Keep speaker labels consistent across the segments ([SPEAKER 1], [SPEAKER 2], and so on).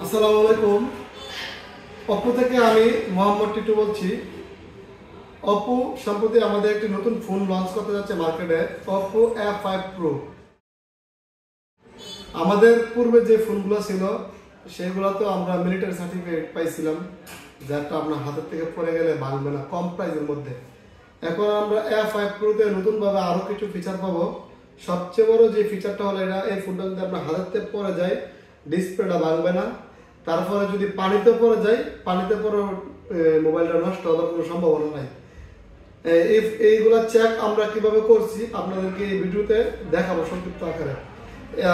[SPEAKER 1] আসসালামু আলাইকুম। অপো থেকে আমি মোহাম্মদ টিটু বলছি। অপো সম্প্রতি আমাদের একটি নতুন ফোন লঞ্চ করতে যাচ্ছে মার্কেটে, অপো F5 Pro। আমাদের পূর্বে যে ফোনগুলো ছিল সেগুলোতে আমরা মিলিটারি সার্টিফিকেট পাইছিলাম, যেটা আপনার হাতের থেকে পড়ে গেলে ভাঙবে না, কম প্রাইসের মধ্যে। এখন আমরা F5 Pro-তে নতুনভাবে আরও কিছু ফিচার পাবো। সবচেয়ে বড় যে ফিচারটা হলো এই ফোনটা যদি আপনার হাতের থেকে পড়ে যায় ডিসপ্লেটা ভাঙবে না। তারপরে যদি পানিতে পড়ে যায়, পানিতে পড়ে মোবাইলটা নষ্ট হওয়ার কোনো সম্ভাবনা নাই। এইগুলা চেক আমরা কিভাবে করছি আপনাদেরকে এই ভিডিওতে দেখাবো সংক্ষিপ্ত আকারে।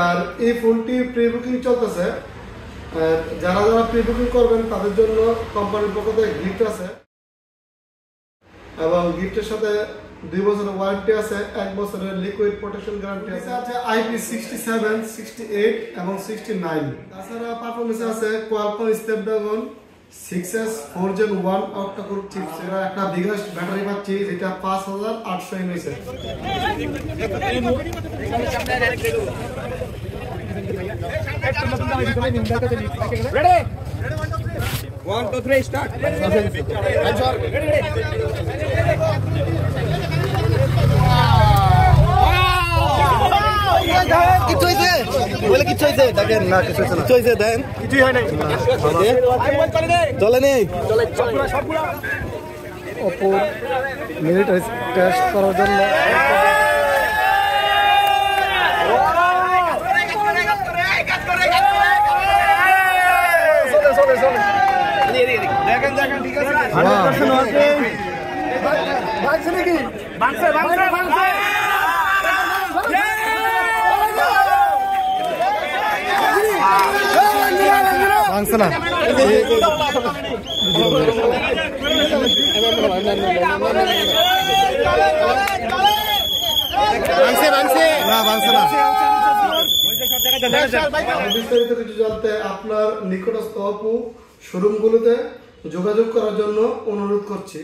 [SPEAKER 1] আর এই ফোনটি প্রি বুকিং চলতেছে। যারা যারা প্রি বুকিং করবেন তাদের জন্য কোম্পানির পক্ষ থেকে গিফট আছে, এবং গিফটের সাথে 2 বছরের ওয়ারেন্টি আছে, 1 বছরের লিকুইড প্রোটেকশন গ্যারান্টি আছে। IP67, 68 এবং 69। তাছাড়া পারফরমেন্স আছে Qualcomm Snapdragon 6S 4 Gen 1 octa core chips. এর একটা বিগেস্ট ব্যাটারি পাচ্ছি যেটা 5800 mAh এর।
[SPEAKER 2] Ready? 1, 2, 3, start.
[SPEAKER 3] কিছু হয়েছে বলে কিছু হয়েছে দেখেন না, কিছু হয়েছে না, কিছু হয়েছে দেন, কিছুই হয় নাই, চলে নেই।
[SPEAKER 1] অপো মিলিটারি টেস্ট করার জন্য
[SPEAKER 2] দেখেন ঠিক আছে।
[SPEAKER 1] ভাঙছে নাকি?
[SPEAKER 2] ভাঙছে
[SPEAKER 1] ভাঙছে না। বিস্তারিত কিছু জানতে আপনার নিকটস্থ অপো শোরুমগুলোতে যোগাযোগ করার জন্য অনুরোধ করছি।